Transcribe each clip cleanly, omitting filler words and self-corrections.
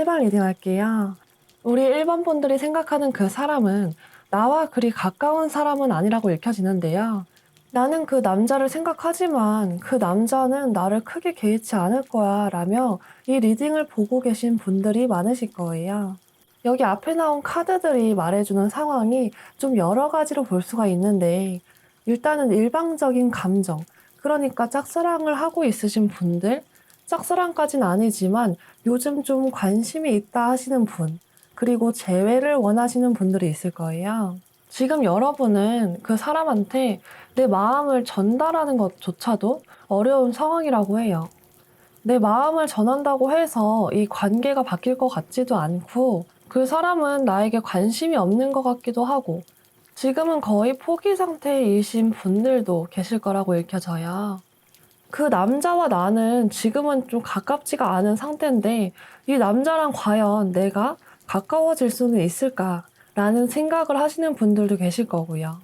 1번 리딩 할게요. 우리 1번 분들이 생각하는 그 사람은 나와 그리 가까운 사람은 아니라고 읽혀지는데요. 나는 그 남자를 생각하지만 그 남자는 나를 크게 개의치 않을 거야 라며 이 리딩을 보고 계신 분들이 많으실 거예요. 여기 앞에 나온 카드들이 말해주는 상황이 좀 여러 가지로 볼 수가 있는데, 일단은 일방적인 감정, 그러니까 짝사랑을 하고 있으신 분들, 짝사랑까진 아니지만 요즘 좀 관심이 있다 하시는 분, 그리고 재회를 원하시는 분들이 있을 거예요. 지금 여러분은 그 사람한테 내 마음을 전달하는 것조차도 어려운 상황이라고 해요. 내 마음을 전한다고 해서 이 관계가 바뀔 것 같지도 않고, 그 사람은 나에게 관심이 없는 것 같기도 하고, 지금은 거의 포기 상태이신 분들도 계실 거라고 읽혀져요. 그 남자와 나는 지금은 좀 가깝지가 않은 상태인데, 이 남자랑 과연 내가 가까워질 수는 있을까라는 생각을 하시는 분들도 계실 거고요.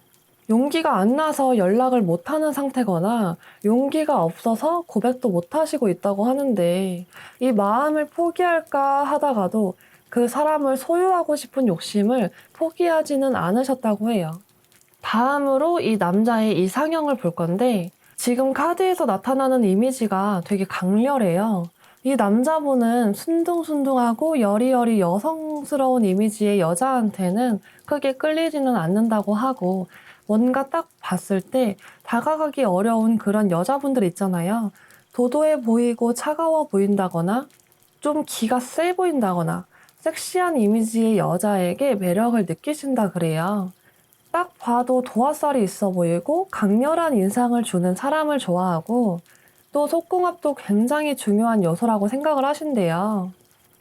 용기가 안 나서 연락을 못 하는 상태거나 용기가 없어서 고백도 못 하시고 있다고 하는데, 이 마음을 포기할까 하다가도 그 사람을 소유하고 싶은 욕심을 포기하지는 않으셨다고 해요. 다음으로 이 남자의 이상형을 볼 건데, 지금 카드에서 나타나는 이미지가 되게 강렬해요. 이 남자분은 순둥순둥하고 여리여리 여성스러운 이미지의 여자한테는 크게 끌리지는 않는다고 하고, 뭔가 딱 봤을 때 다가가기 어려운 그런 여자분들 있잖아요. 도도해 보이고 차가워 보인다거나 좀 기가 세 보인다거나 섹시한 이미지의 여자에게 매력을 느끼신다 그래요. 딱 봐도 도화살이 있어 보이고 강렬한 인상을 주는 사람을 좋아하고, 또 속궁합도 굉장히 중요한 요소라고 생각을 하신대요.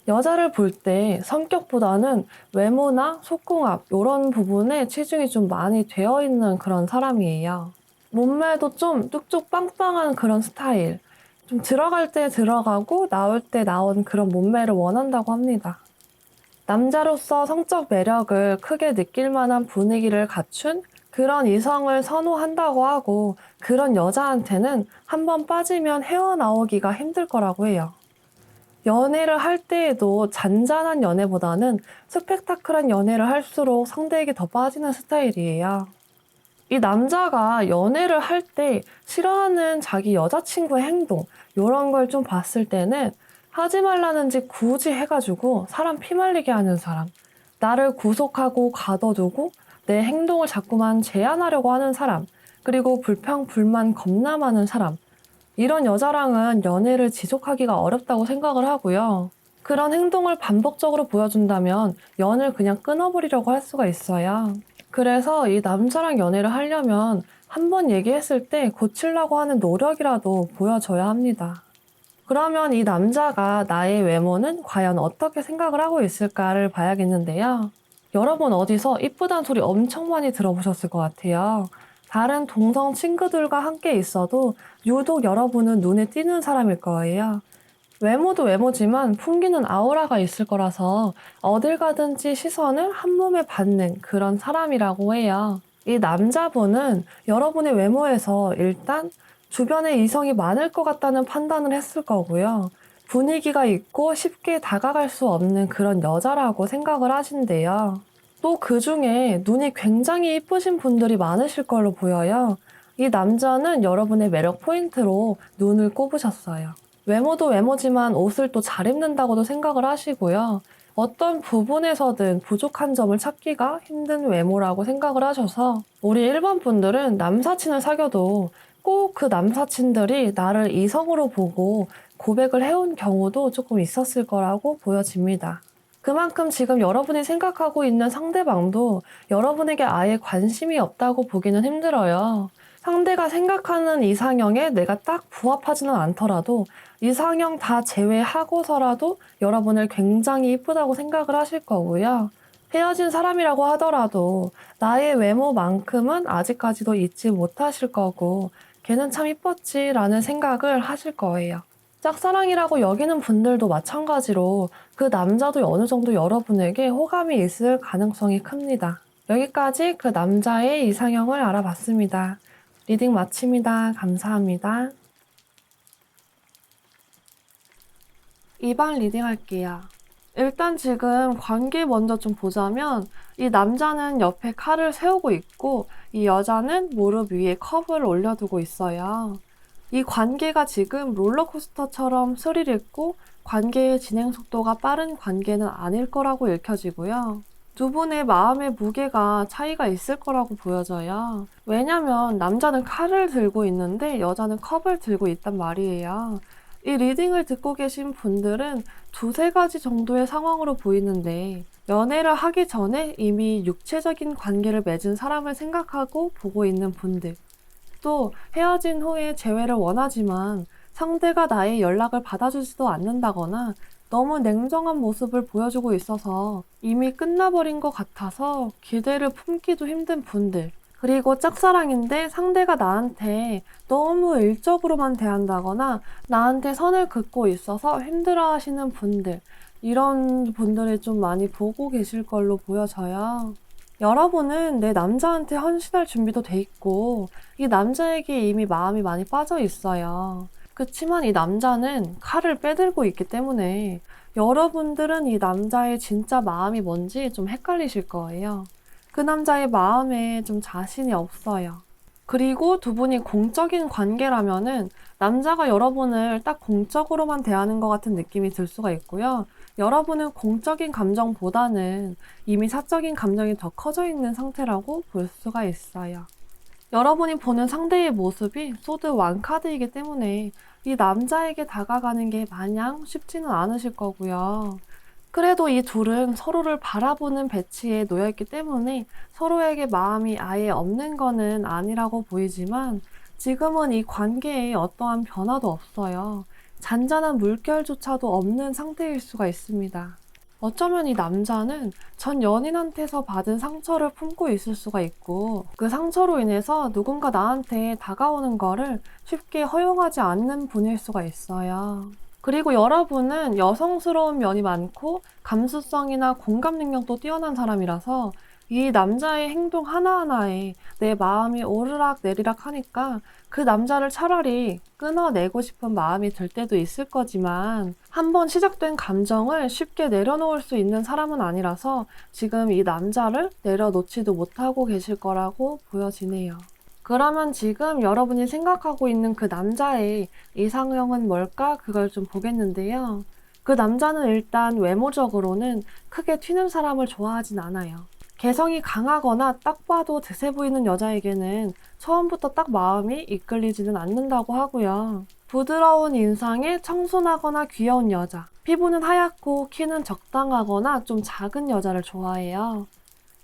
여자를 볼 때 성격보다는 외모나 속궁합 이런 부분에 치중이 좀 많이 되어 있는 그런 사람이에요. 몸매도 좀 뚝뚝 빵빵한 그런 스타일. 좀 들어갈 때 들어가고 나올 때 나온 그런 몸매를 원한다고 합니다. 남자로서 성적 매력을 크게 느낄 만한 분위기를 갖춘 그런 이성을 선호한다고 하고, 그런 여자한테는 한번 빠지면 헤어나오기가 힘들 거라고 해요. 연애를 할 때에도 잔잔한 연애보다는 스펙타클한 연애를 할수록 상대에게 더 빠지는 스타일이에요. 이 남자가 연애를 할 때 싫어하는 자기 여자친구의 행동, 이런 걸 좀 봤을 때는 하지 말라는 짓 굳이 해가지고 사람 피말리게 하는 사람, 나를 구속하고 가둬두고 내 행동을 자꾸만 제한하려고 하는 사람, 그리고 불평, 불만 겁나 많은 사람, 이런 여자랑은 연애를 지속하기가 어렵다고 생각을 하고요. 그런 행동을 반복적으로 보여준다면 연을 그냥 끊어버리려고 할 수가 있어요. 그래서 이 남자랑 연애를 하려면 한 번 얘기했을 때 고치려고 하는 노력이라도 보여줘야 합니다. 그러면 이 남자가 나의 외모는 과연 어떻게 생각을 하고 있을까를 봐야겠는데요. 여러분 어디서 이쁘단 소리 엄청 많이 들어보셨을 것 같아요. 다른 동성 친구들과 함께 있어도 유독 여러분은 눈에 띄는 사람일 거예요. 외모도 외모지만 풍기는 아우라가 있을 거라서 어딜 가든지 시선을 한 몸에 받는 그런 사람이라고 해요. 이 남자분은 여러분의 외모에서 일단 주변에 이성이 많을 것 같다는 판단을 했을 거고요. 분위기가 있고 쉽게 다가갈 수 없는 그런 여자라고 생각을 하신대요. 또 그 중에 눈이 굉장히 이쁘신 분들이 많으실 걸로 보여요. 이 남자는 여러분의 매력 포인트로 눈을 꼽으셨어요. 외모도 외모지만 옷을 또 잘 입는다고도 생각을 하시고요. 어떤 부분에서든 부족한 점을 찾기가 힘든 외모라고 생각을 하셔서, 우리 일반 분들은 남사친을 사귀어도 꼭 그 남사친들이 나를 이성으로 보고 고백을 해온 경우도 조금 있었을 거라고 보여집니다. 그만큼 지금 여러분이 생각하고 있는 상대방도 여러분에게 아예 관심이 없다고 보기는 힘들어요. 상대가 생각하는 이상형에 내가 딱 부합하지는 않더라도 이상형 다 제외하고서라도 여러분을 굉장히 이쁘다고 생각을 하실 거고요. 헤어진 사람이라고 하더라도 나의 외모만큼은 아직까지도 잊지 못하실 거고, 걔는 참 이뻤지 라는 생각을 하실 거예요. 짝사랑이라고 여기는 분들도 마찬가지로 그 남자도 어느 정도 여러분에게 호감이 있을 가능성이 큽니다. 여기까지 그 남자의 이상형을 알아봤습니다. 리딩 마칩니다. 감사합니다. 2번 리딩 할게요. 일단 지금 관계 먼저 좀 보자면 이 남자는 옆에 칼을 세우고 있고 이 여자는 무릎 위에 컵을 올려두고 있어요. 이 관계가 지금 롤러코스터처럼 스릴 있고 관계의 진행 속도가 빠른 관계는 아닐 거라고 읽혀지고요. 두 분의 마음의 무게가 차이가 있을 거라고 보여져요. 왜냐면 남자는 칼을 들고 있는데 여자는 컵을 들고 있단 말이에요. 이 리딩을 듣고 계신 분들은 두세 가지 정도의 상황으로 보이는데 연애를 하기 전에 이미 육체적인 관계를 맺은 사람을 생각하고 보고 있는 분들, 또 헤어진 후에 재회를 원하지만 상대가 나의 연락을 받아주지도 않는다거나 너무 냉정한 모습을 보여주고 있어서 이미 끝나버린 것 같아서 기대를 품기도 힘든 분들, 그리고 짝사랑인데 상대가 나한테 너무 일적으로만 대한다거나 나한테 선을 긋고 있어서 힘들어 하시는 분들, 이런 분들이 좀 많이 보고 계실 걸로 보여져요. 여러분은 내 남자한테 헌신할 준비도 돼 있고, 이 남자에게 이미 마음이 많이 빠져 있어요. 그치만 이 남자는 칼을 빼들고 있기 때문에 여러분들은 이 남자의 진짜 마음이 뭔지 좀 헷갈리실 거예요. 그 남자의 마음에 좀 자신이 없어요. 그리고 두 분이 공적인 관계라면은 남자가 여러분을 딱 공적으로만 대하는 것 같은 느낌이 들 수가 있고요. 여러분은 공적인 감정보다는 이미 사적인 감정이 더 커져 있는 상태라고 볼 수가 있어요. 여러분이 보는 상대의 모습이 소드 왕카드이기 때문에 이 남자에게 다가가는 게 마냥 쉽지는 않으실 거고요. 그래도 이 둘은 서로를 바라보는 배치에 놓여 있기 때문에 서로에게 마음이 아예 없는 거는 아니라고 보이지만 지금은 이 관계에 어떠한 변화도 없어요. 잔잔한 물결조차도 없는 상태일 수가 있습니다. 어쩌면 이 남자는 전 연인한테서 받은 상처를 품고 있을 수가 있고 그 상처로 인해서 누군가 나한테 다가오는 거를 쉽게 허용하지 않는 분일 수가 있어요. 그리고 여러분은 여성스러운 면이 많고 감수성이나 공감 능력도 뛰어난 사람이라서 이 남자의 행동 하나하나에 내 마음이 오르락 내리락 하니까 그 남자를 차라리 끊어내고 싶은 마음이 들 때도 있을 거지만 한번 시작된 감정을 쉽게 내려놓을 수 있는 사람은 아니라서 지금 이 남자를 내려놓지도 못하고 계실 거라고 보여지네요. 그러면 지금 여러분이 생각하고 있는 그 남자의 이상형은 뭘까? 그걸 좀 보겠는데요. 그 남자는 일단 외모적으로는 크게 튀는 사람을 좋아하진 않아요. 개성이 강하거나 딱 봐도 드세 보이는 여자에게는 처음부터 딱 마음이 이끌리지는 않는다고 하고요. 부드러운 인상에 청순하거나 귀여운 여자, 피부는 하얗고 키는 적당하거나 좀 작은 여자를 좋아해요.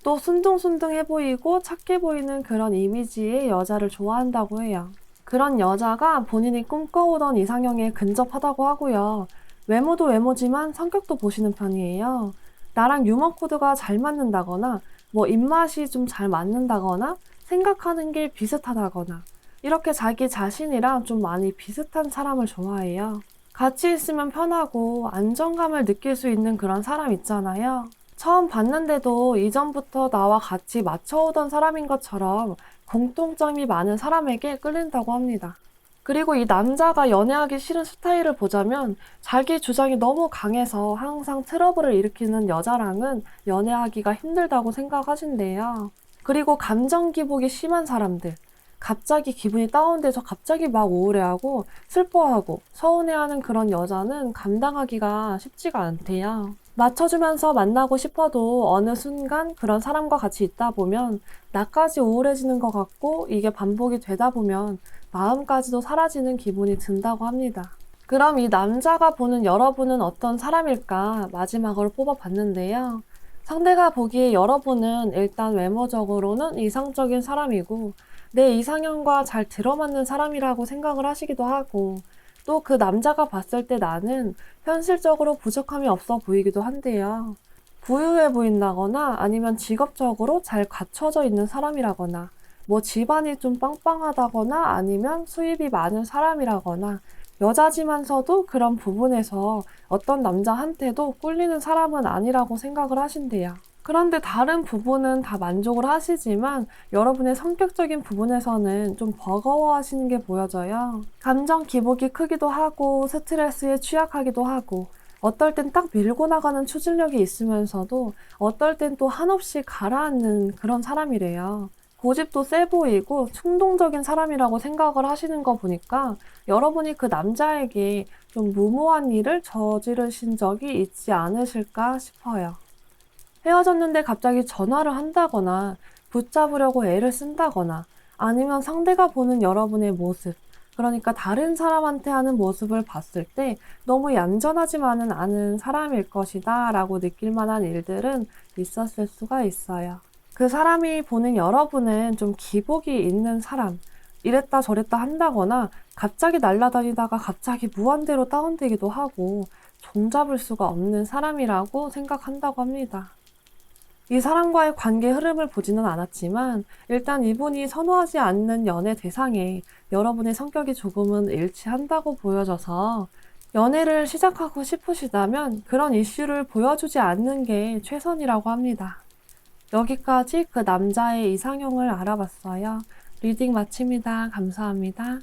또 순둥순둥해 보이고 착해 보이는 그런 이미지의 여자를 좋아한다고 해요. 그런 여자가 본인이 꿈꿔오던 이상형에 근접하다고 하고요. 외모도 외모지만 성격도 보시는 편이에요. 나랑 유머 코드가 잘 맞는다거나, 뭐 입맛이 좀 잘 맞는다거나, 생각하는 게 비슷하다거나, 이렇게 자기 자신이랑 좀 많이 비슷한 사람을 좋아해요. 같이 있으면 편하고 안정감을 느낄 수 있는 그런 사람 있잖아요. 처음 봤는데도 이전부터 나와 같이 맞춰오던 사람인 것처럼 공통점이 많은 사람에게 끌린다고 합니다. 그리고 이 남자가 연애하기 싫은 스타일을 보자면 자기 주장이 너무 강해서 항상 트러블을 일으키는 여자랑은 연애하기가 힘들다고 생각하신대요. 그리고 감정 기복이 심한 사람들, 갑자기 기분이 다운돼서 갑자기 막 우울해하고 슬퍼하고 서운해하는 그런 여자는 감당하기가 쉽지가 않대요. 맞춰주면서 만나고 싶어도 어느 순간 그런 사람과 같이 있다 보면 나까지 우울해지는 것 같고 이게 반복이 되다 보면 마음까지도 사라지는 기분이 든다고 합니다. 그럼 이 남자가 보는 여러분은 어떤 사람일까 마지막으로 뽑아봤는데요. 상대가 보기에 여러분은 일단 외모적으로는 이상적인 사람이고 내 이상형과 잘 들어맞는 사람이라고 생각을 하시기도 하고 또 그 남자가 봤을 때 나는 현실적으로 부족함이 없어 보이기도 한데요. 부유해 보인다거나 아니면 직업적으로 잘 갖춰져 있는 사람이라거나 뭐 집안이 좀 빵빵하다거나 아니면 수입이 많은 사람이라거나 여자지만서도 그런 부분에서 어떤 남자한테도 꿀리는 사람은 아니라고 생각을 하신대요. 그런데 다른 부분은 다 만족을 하시지만 여러분의 성격적인 부분에서는 좀 버거워하시는 게 보여져요. 감정 기복이 크기도 하고 스트레스에 취약하기도 하고 어떨 땐 딱 밀고 나가는 추진력이 있으면서도 어떨 땐 또 한없이 가라앉는 그런 사람이래요. 고집도 세 보이고 충동적인 사람이라고 생각을 하시는 거 보니까 여러분이 그 남자에게 좀 무모한 일을 저지르신 적이 있지 않으실까 싶어요. 헤어졌는데 갑자기 전화를 한다거나 붙잡으려고 애를 쓴다거나 아니면 상대가 보는 여러분의 모습, 그러니까 다른 사람한테 하는 모습을 봤을 때 너무 얌전하지만은 않은 사람일 것이다 라고 느낄 만한 일들은 있었을 수가 있어요. 그 사람이 보는 여러분은 좀 기복이 있는 사람, 이랬다 저랬다 한다거나 갑자기 날아다니다가 갑자기 무한대로 다운되기도 하고 종잡을 수가 없는 사람이라고 생각한다고 합니다. 이 사람과의 관계 흐름을 보지는 않았지만 일단 이분이 선호하지 않는 연애 대상에 여러분의 성격이 조금은 일치한다고 보여져서 연애를 시작하고 싶으시다면 그런 이슈를 보여주지 않는 게 최선이라고 합니다. 여기까지 그 남자의 이상형을 알아봤어요. 리딩 마칩니다. 감사합니다.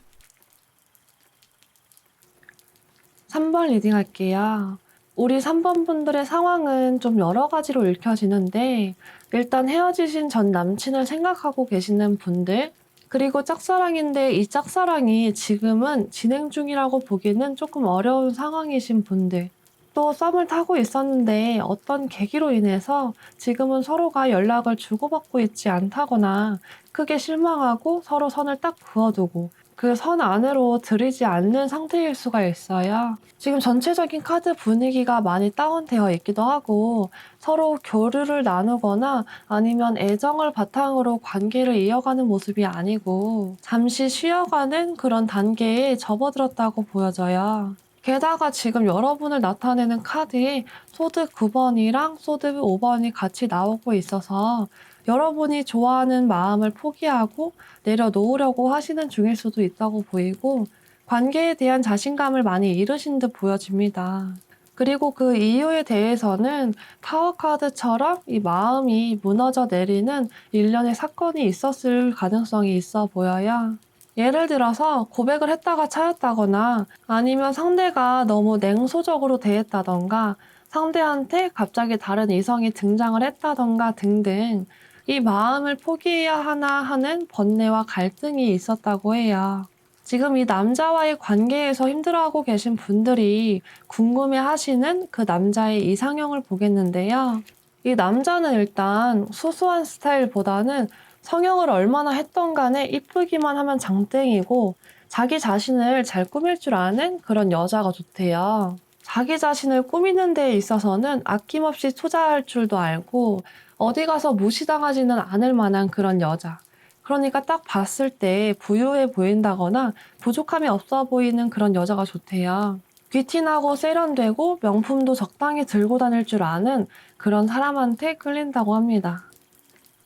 3번 리딩 할게요. 우리 3번 분들의 상황은 좀 여러 가지로 읽혀지는데 일단 헤어지신 전 남친을 생각하고 계시는 분들, 그리고 짝사랑인데 이 짝사랑이 지금은 진행 중이라고 보기는 조금 어려운 상황이신 분들, 또 썸을 타고 있었는데 어떤 계기로 인해서 지금은 서로가 연락을 주고받고 있지 않다거나 크게 실망하고 서로 선을 딱 그어두고 그 선 안으로 들이지 않는 상태일 수가 있어요. 지금 전체적인 카드 분위기가 많이 다운되어 있기도 하고 서로 교류를 나누거나 아니면 애정을 바탕으로 관계를 이어가는 모습이 아니고 잠시 쉬어가는 그런 단계에 접어들었다고 보여져요. 게다가 지금 여러분을 나타내는 카드에 소드 9번이랑 소드 5번이 같이 나오고 있어서 여러분이 좋아하는 마음을 포기하고 내려놓으려고 하시는 중일 수도 있다고 보이고 관계에 대한 자신감을 많이 잃으신 듯 보여집니다. 그리고 그 이유에 대해서는 타워 카드처럼 이 마음이 무너져 내리는 일련의 사건이 있었을 가능성이 있어 보여요. 예를 들어서 고백을 했다가 차였다거나 아니면 상대가 너무 냉소적으로 대했다던가 상대한테 갑자기 다른 이성이 등장을 했다던가 등등 이 마음을 포기해야 하나 하는 번뇌와 갈등이 있었다고 해요. 지금 이 남자와의 관계에서 힘들어하고 계신 분들이 궁금해 하시는 그 남자의 이상형을 보겠는데요. 이 남자는 일단 수수한 스타일보다는 성형을 얼마나 했던 간에 이쁘기만 하면 장땡이고 자기 자신을 잘 꾸밀 줄 아는 그런 여자가 좋대요. 자기 자신을 꾸미는 데 있어서는 아낌없이 투자할 줄도 알고 어디 가서 무시당하지는 않을 만한 그런 여자. 그러니까 딱 봤을 때 부유해 보인다거나 부족함이 없어 보이는 그런 여자가 좋대요. 귀티나고 세련되고 명품도 적당히 들고 다닐 줄 아는 그런 사람한테 끌린다고 합니다.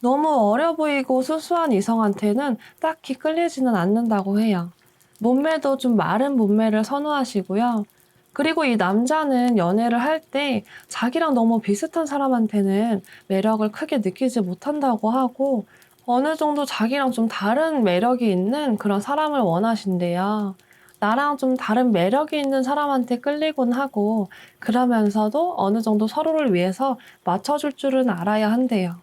너무 어려 보이고 수수한 이성한테는 딱히 끌리지는 않는다고 해요. 몸매도 좀 마른 몸매를 선호하시고요. 그리고 이 남자는 연애를 할 때 자기랑 너무 비슷한 사람한테는 매력을 크게 느끼지 못한다고 하고 어느 정도 자기랑 좀 다른 매력이 있는 그런 사람을 원하신대요. 나랑 좀 다른 매력이 있는 사람한테 끌리곤 하고 그러면서도 어느 정도 서로를 위해서 맞춰줄 줄은 알아야 한대요.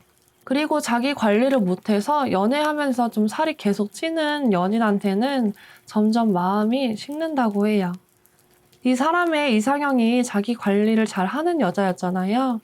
그리고 자기 관리를 못해서 연애하면서 좀 살이 계속 찌는 연인한테는 점점 마음이 식는다고 해요. 이 사람의 이상형이 자기 관리를 잘 하는 여자였잖아요.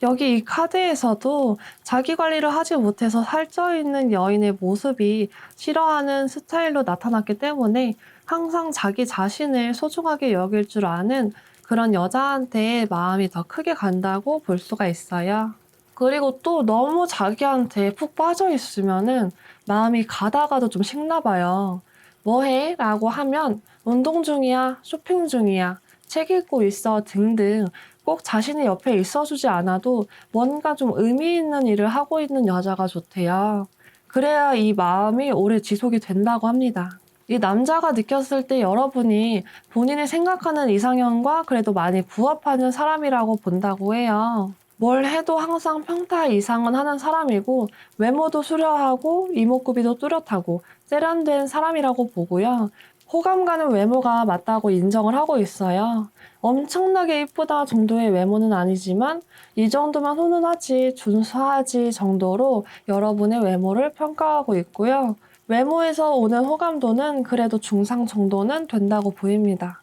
여기 이 카드에서도 자기 관리를 하지 못해서 살쪄 있는 여인의 모습이 싫어하는 스타일로 나타났기 때문에 항상 자기 자신을 소중하게 여길 줄 아는 그런 여자한테 마음이 더 크게 간다고 볼 수가 있어요. 그리고 또 너무 자기한테 푹 빠져 있으면은 마음이 가다가도 좀 식나 봐요. 뭐 해? 라고 하면 운동 중이야, 쇼핑 중이야, 책 읽고 있어 등등 꼭 자신의 옆에 있어주지 않아도 뭔가 좀 의미 있는 일을 하고 있는 여자가 좋대요. 그래야 이 마음이 오래 지속이 된다고 합니다. 이 남자가 느꼈을 때 여러분이 본인이 생각하는 이상형과 그래도 많이 부합하는 사람이라고 본다고 해요. 뭘 해도 항상 평타 이상은 하는 사람이고 외모도 수려하고 이목구비도 뚜렷하고 세련된 사람이라고 보고요. 호감 가는 외모가 맞다고 인정을 하고 있어요. 엄청나게 이쁘다 정도의 외모는 아니지만 이 정도면 훈훈하지, 준수하지 정도로 여러분의 외모를 평가하고 있고요. 외모에서 오는 호감도는 그래도 중상 정도는 된다고 보입니다.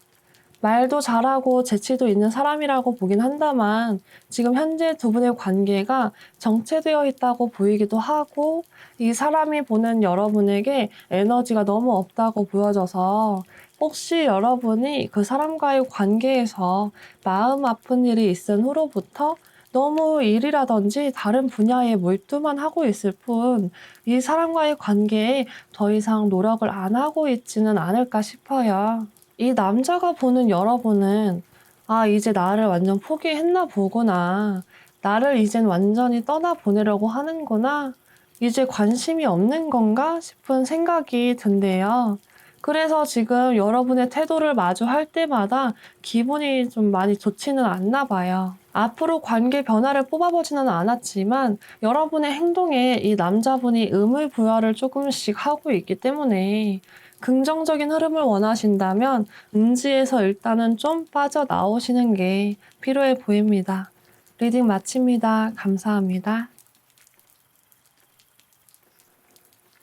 말도 잘하고 재치도 있는 사람이라고 보긴 한다만 지금 현재 두 분의 관계가 정체되어 있다고 보이기도 하고 이 사람이 보는 여러분에게 에너지가 너무 없다고 보여져서 혹시 여러분이 그 사람과의 관계에서 마음 아픈 일이 있은 후로부터 너무 일이라든지 다른 분야에 몰두만 하고 있을 뿐 이 사람과의 관계에 더 이상 노력을 안 하고 있지는 않을까 싶어요. 이 남자가 보는 여러분은 '아 이제 나를 완전 포기했나 보구나. 나를 이젠 완전히 떠나보내려고 하는구나. 이제 관심이 없는 건가?' 싶은 생각이 든대요. 그래서 지금 여러분의 태도를 마주할 때마다 기분이 좀 많이 좋지는 않나 봐요. 앞으로 관계 변화를 뽑아보지는 않았지만 여러분의 행동에 이 남자분이 의무부여를 조금씩 하고 있기 때문에 긍정적인 흐름을 원하신다면 음지에서 일단은 좀 빠져나오시는 게 필요해 보입니다. 리딩 마칩니다. 감사합니다.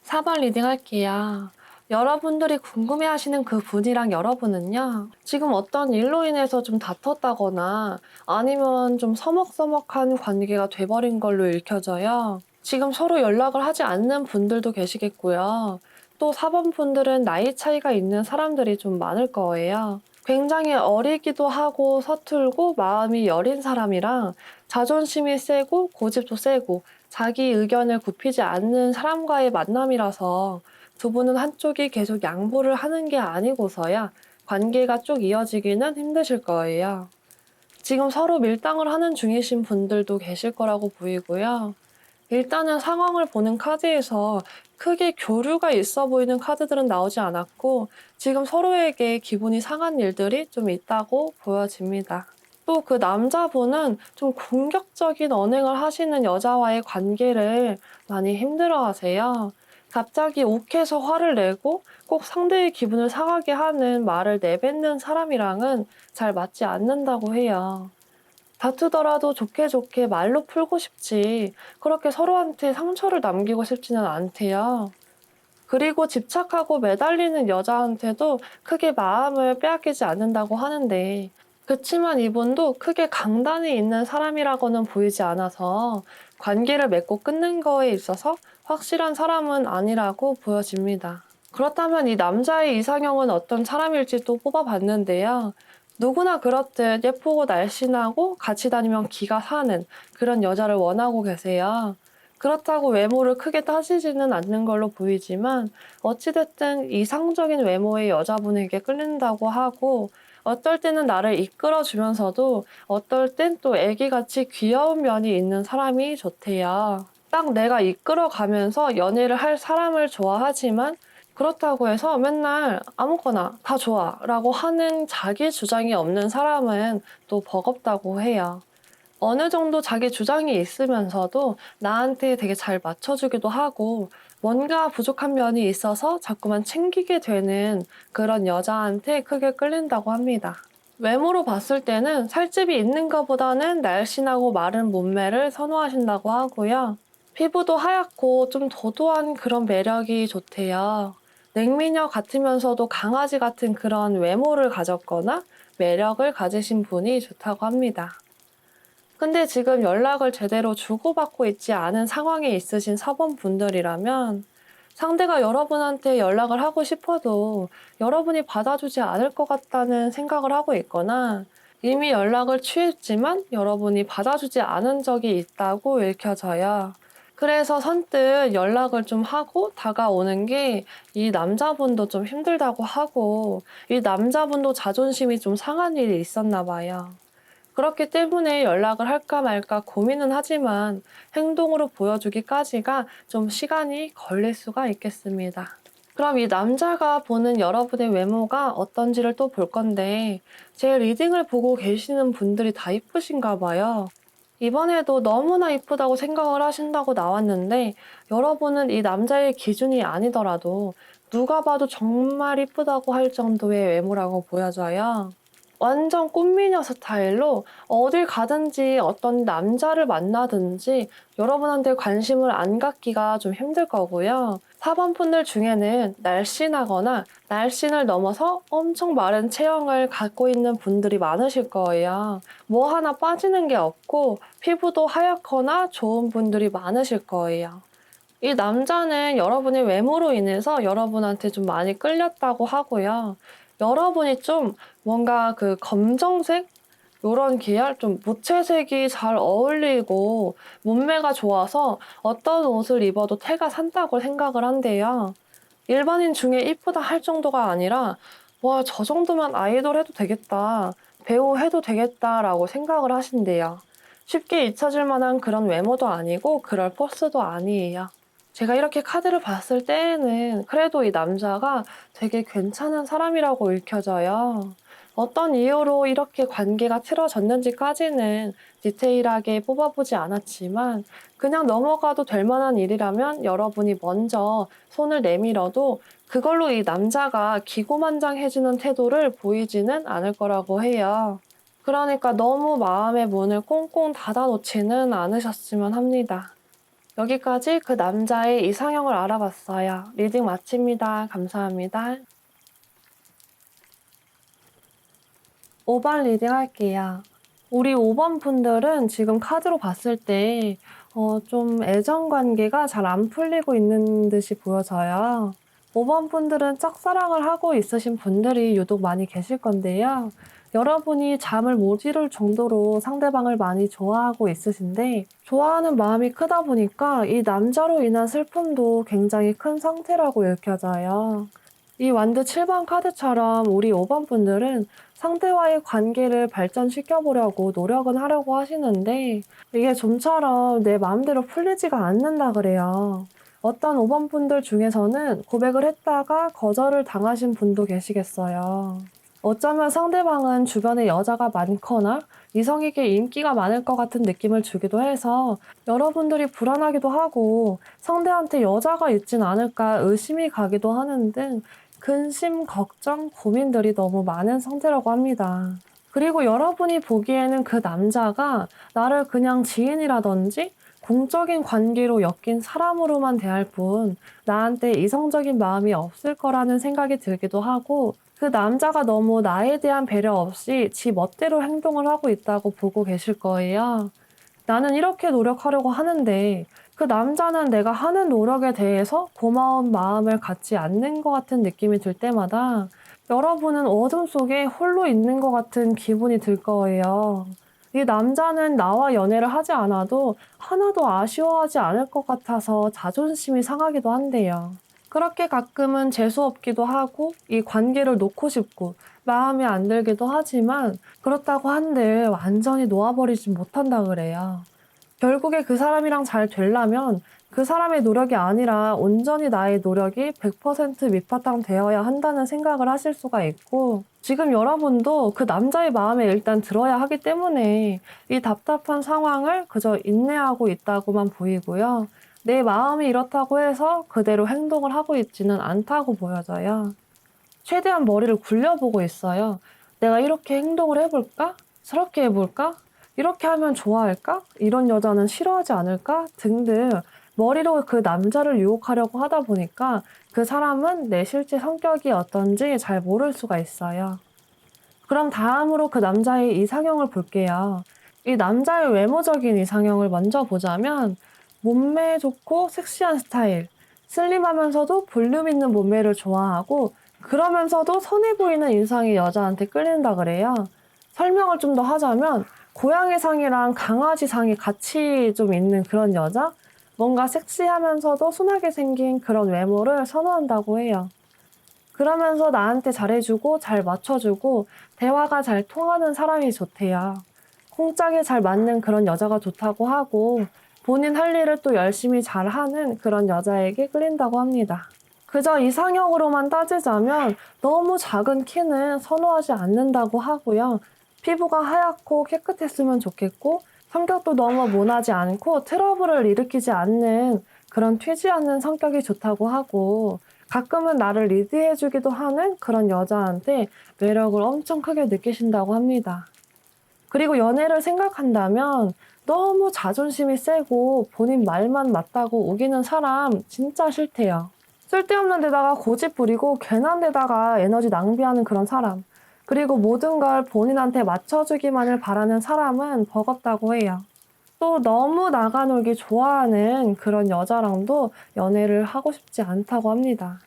4번 리딩 할게요. 여러분들이 궁금해하시는 그 분이랑 여러분은요, 지금 어떤 일로 인해서 좀 다퉜다거나 아니면 좀 서먹서먹한 관계가 돼버린 걸로 읽혀져요. 지금 서로 연락을 하지 않는 분들도 계시겠고요. 또 4번 분들은 나이 차이가 있는 사람들이 좀 많을 거예요. 굉장히 어리기도 하고 서툴고 마음이 여린 사람이랑 자존심이 세고 고집도 세고 자기 의견을 굽히지 않는 사람과의 만남이라서 두 분은 한쪽이 계속 양보를 하는 게 아니고서야 관계가 쭉 이어지기는 힘드실 거예요. 지금 서로 밀당을 하는 중이신 분들도 계실 거라고 보이고요. 일단은 상황을 보는 카드에서 크게 교류가 있어 보이는 카드들은 나오지 않았고 지금 서로에게 기분이 상한 일들이 좀 있다고 보여집니다. 또 그 남자분은 좀 공격적인 언행을 하시는 여자와의 관계를 많이 힘들어하세요. 갑자기 욱해서 화를 내고 꼭 상대의 기분을 상하게 하는 말을 내뱉는 사람이랑은 잘 맞지 않는다고 해요. 다투더라도 좋게 좋게 말로 풀고 싶지 그렇게 서로한테 상처를 남기고 싶지는 않대요. 그리고 집착하고 매달리는 여자한테도 크게 마음을 빼앗기지 않는다고 하는데 그치만 이분도 크게 강단이 있는 사람이라고는 보이지 않아서 관계를 맺고 끊는 거에 있어서 확실한 사람은 아니라고 보여집니다. 그렇다면 이 남자의 이상형은 어떤 사람일지 또 뽑아봤는데요. 누구나 그렇듯 예쁘고 날씬하고 같이 다니면 기가 사는 그런 여자를 원하고 계세요. 그렇다고 외모를 크게 따지지는 않는 걸로 보이지만 어찌됐든 이상적인 외모의 여자분에게 끌린다고 하고 어떨 때는 나를 이끌어주면서도 어떨 땐 또 애기같이 귀여운 면이 있는 사람이 좋대요. 딱 내가 이끌어가면서 연애를 할 사람을 좋아하지만 그렇다고 해서 맨날 아무거나 다 좋아 라고 하는 자기 주장이 없는 사람은 또 버겁다고 해요. 어느 정도 자기 주장이 있으면서도 나한테 되게 잘 맞춰주기도 하고 뭔가 부족한 면이 있어서 자꾸만 챙기게 되는 그런 여자한테 크게 끌린다고 합니다. 외모로 봤을 때는 살집이 있는 것보다는 날씬하고 마른 몸매를 선호하신다고 하고요. 피부도 하얗고 좀 도도한 그런 매력이 좋대요. 냉미녀 같으면서도 강아지 같은 그런 외모를 가졌거나 매력을 가지신 분이 좋다고 합니다. 근데 지금 연락을 제대로 주고받고 있지 않은 상황에 있으신 사범분들이라면 상대가 여러분한테 연락을 하고 싶어도 여러분이 받아주지 않을 것 같다는 생각을 하고 있거나 이미 연락을 취했지만 여러분이 받아주지 않은 적이 있다고 읽혀져요. 그래서 선뜻 연락을 좀 하고 다가오는 게 이 남자분도 좀 힘들다고 하고 이 남자분도 자존심이 좀 상한 일이 있었나 봐요. 그렇기 때문에 연락을 할까 말까 고민은 하지만 행동으로 보여주기까지가 좀 시간이 걸릴 수가 있겠습니다. 그럼 이 남자가 보는 여러분의 외모가 어떤지를 또 볼 건데 제 리딩을 보고 계시는 분들이 다 이쁘신가 봐요. 이번에도 너무나 이쁘다고 생각을 하신다고 나왔는데 여러분은 이 남자의 기준이 아니더라도 누가 봐도 정말 이쁘다고 할 정도의 외모라고 보여져요. 완전 꽃미녀 스타일로 어딜 가든지 어떤 남자를 만나든지 여러분한테 관심을 안 갖기가 좀 힘들 거고요. 4번 분들 중에는 날씬하거나 날씬을 넘어서 엄청 마른 체형을 갖고 있는 분들이 많으실 거예요. 뭐 하나 빠지는 게 없고 피부도 하얗거나 좋은 분들이 많으실 거예요. 이 남자는 여러분의 외모로 인해서 여러분한테 좀 많이 끌렸다고 하고요. 여러분이 좀 뭔가 그 검정색? 요런 계열? 좀 무채색이 잘 어울리고 몸매가 좋아서 어떤 옷을 입어도 태가 산다고 생각을 한대요. 일반인 중에 이쁘다 할 정도가 아니라 와, 저 정도면 아이돌 해도 되겠다. 배우 해도 되겠다라고 생각을 하신대요. 쉽게 잊혀질 만한 그런 외모도 아니고 그럴 포스도 아니에요. 제가 이렇게 카드를 봤을 때에는 그래도 이 남자가 되게 괜찮은 사람이라고 읽혀져요. 어떤 이유로 이렇게 관계가 틀어졌는지까지는 디테일하게 뽑아보지 않았지만 그냥 넘어가도 될 만한 일이라면 여러분이 먼저 손을 내밀어도 그걸로 이 남자가 기고만장해지는 태도를 보이지는 않을 거라고 해요. 그러니까 너무 마음의 문을 꽁꽁 닫아놓지는 않으셨으면 합니다. 여기까지 그 남자의 이상형을 알아봤어요. 리딩 마칩니다. 감사합니다. 5번 리딩 할게요. 우리 5번 분들은 지금 카드로 봤을 때, 좀 애정 관계가 잘 안 풀리고 있는 듯이 보여져요. 5번 분들은 짝사랑을 하고 있으신 분들이 유독 많이 계실 건데요. 여러분이 잠을 못 이룰 정도로 상대방을 많이 좋아하고 있으신데, 좋아하는 마음이 크다 보니까 이 남자로 인한 슬픔도 굉장히 큰 상태라고 읽혀져요. 이 완드 7번 카드처럼 우리 5번 분들은 상대와의 관계를 발전시켜 보려고 노력은 하려고 하시는데 이게 좀처럼 내 마음대로 풀리지가 않는다 그래요. 어떤 5번 분들 중에서는 고백을 했다가 거절을 당하신 분도 계시겠어요. 어쩌면 상대방은 주변에 여자가 많거나 이성에게 인기가 많을 것 같은 느낌을 주기도 해서 여러분들이 불안하기도 하고 상대한테 여자가 있진 않을까 의심이 가기도 하는 등 근심, 걱정, 고민들이 너무 많은 상태라고 합니다. 그리고 여러분이 보기에는 그 남자가 나를 그냥 지인이라든지 공적인 관계로 엮인 사람으로만 대할 뿐 나한테 이성적인 마음이 없을 거라는 생각이 들기도 하고 그 남자가 너무 나에 대한 배려 없이 지 멋대로 행동을 하고 있다고 보고 계실 거예요. 나는 이렇게 노력하려고 하는데 그 남자는 내가 하는 노력에 대해서 고마운 마음을 갖지 않는 것 같은 느낌이 들 때마다 여러분은 어둠 속에 홀로 있는 것 같은 기분이 들 거예요. 이 남자는 나와 연애를 하지 않아도 하나도 아쉬워하지 않을 것 같아서 자존심이 상하기도 한대요. 그렇게 가끔은 재수없기도 하고 이 관계를 놓고 싶고 마음에 안 들기도 하지만 그렇다고 한들 완전히 놓아버리진 못한다 그래요. 결국에 그 사람이랑 잘 되려면 그 사람의 노력이 아니라 온전히 나의 노력이 100% 밑바탕 되어야 한다는 생각을 하실 수가 있고 지금 여러분도 그 남자의 마음에 일단 들어야 하기 때문에 이 답답한 상황을 그저 인내하고 있다고만 보이고요. 내 마음이 이렇다고 해서 그대로 행동을 하고 있지는 않다고 보여져요. 최대한 머리를 굴려보고 있어요. 내가 이렇게 행동을 해볼까? 저렇게 해볼까? 이렇게 하면 좋아할까? 이런 여자는 싫어하지 않을까? 등등 머리로 그 남자를 유혹하려고 하다 보니까 그 사람은 내 실제 성격이 어떤지 잘 모를 수가 있어요. 그럼 다음으로 그 남자의 이상형을 볼게요. 이 남자의 외모적인 이상형을 먼저 보자면 몸매 좋고 섹시한 스타일, 슬림하면서도 볼륨 있는 몸매를 좋아하고 그러면서도 선해 보이는 인상이 여자한테 끌린다 그래요. 설명을 좀 더 하자면 고양이상이랑 강아지상이 같이 좀 있는 그런 여자? 뭔가 섹시하면서도 순하게 생긴 그런 외모를 선호한다고 해요. 그러면서 나한테 잘해주고 잘 맞춰주고 대화가 잘 통하는 사람이 좋대요. 콩짝에 잘 맞는 그런 여자가 좋다고 하고 본인 할 일을 또 열심히 잘하는 그런 여자에게 끌린다고 합니다. 그저 이상형으로만 따지자면 너무 작은 키는 선호하지 않는다고 하고요. 피부가 하얗고 깨끗했으면 좋겠고 성격도 너무 모나지 않고 트러블을 일으키지 않는 그런 튀지 않는 성격이 좋다고 하고 가끔은 나를 리드해주기도 하는 그런 여자한테 매력을 엄청 크게 느끼신다고 합니다. 그리고 연애를 생각한다면 너무 자존심이 세고 본인 말만 맞다고 우기는 사람 진짜 싫대요. 쓸데없는 데다가 고집 부리고 괜한 데다가 에너지 낭비하는 그런 사람. 그리고 모든 걸 본인한테 맞춰주기만을 바라는 사람은 버겁다고 해요. 또 너무 나가놀기 좋아하는 그런 여자랑도 연애를 하고 싶지 않다고 합니다.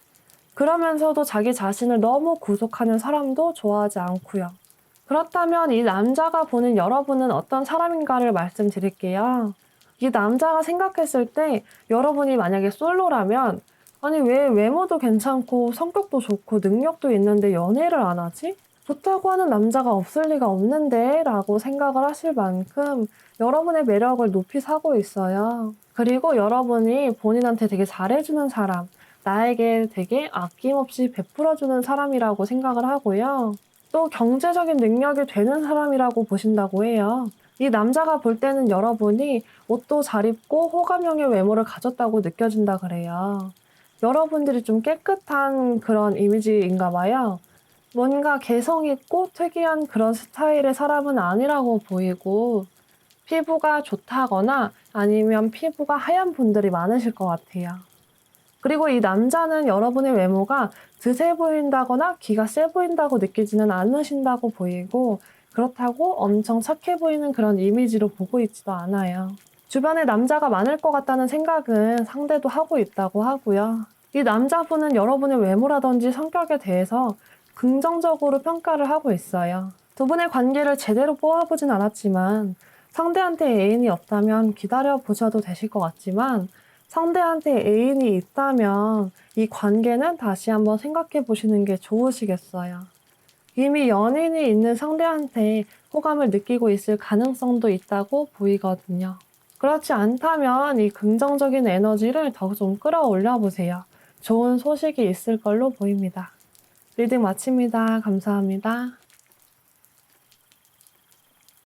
그러면서도 자기 자신을 너무 구속하는 사람도 좋아하지 않고요. 그렇다면 이 남자가 보는 여러분은 어떤 사람인가를 말씀드릴게요. 이 남자가 생각했을 때 여러분이 만약에 솔로라면 아니 왜 외모도 괜찮고 성격도 좋고 능력도 있는데 연애를 안 하지? 좋다고 하는 남자가 없을 리가 없는데 라고 생각을 하실 만큼 여러분의 매력을 높이 사고 있어요. 그리고 여러분이 본인한테 되게 잘해주는 사람, 나에게 되게 아낌없이 베풀어주는 사람이라고 생각을 하고요. 또 경제적인 능력이 되는 사람이라고 보신다고 해요. 이 남자가 볼 때는 여러분이 옷도 잘 입고 호감형의 외모를 가졌다고 느껴진다 그래요. 여러분들이 좀 깨끗한 그런 이미지인가 봐요. 뭔가 개성 있고 특이한 그런 스타일의 사람은 아니라고 보이고 피부가 좋다거나 아니면 피부가 하얀 분들이 많으실 것 같아요. 그리고 이 남자는 여러분의 외모가 드세 보인다거나 기가 세 보인다고 느끼지는 않으신다고 보이고 그렇다고 엄청 착해 보이는 그런 이미지로 보고 있지도 않아요. 주변에 남자가 많을 것 같다는 생각은 상대도 하고 있다고 하고요. 이 남자분은 여러분의 외모라든지 성격에 대해서 긍정적으로 평가를 하고 있어요. 두 분의 관계를 제대로 뽑아보진 않았지만 상대한테 애인이 없다면 기다려 보셔도 되실 것 같지만 상대한테 애인이 있다면 이 관계는 다시 한번 생각해 보시는 게 좋으시겠어요. 이미 연인이 있는 상대한테 호감을 느끼고 있을 가능성도 있다고 보이거든요. 그렇지 않다면 이 긍정적인 에너지를 더 좀 끌어올려 보세요. 좋은 소식이 있을 걸로 보입니다. 리딩 마칩니다. 감사합니다.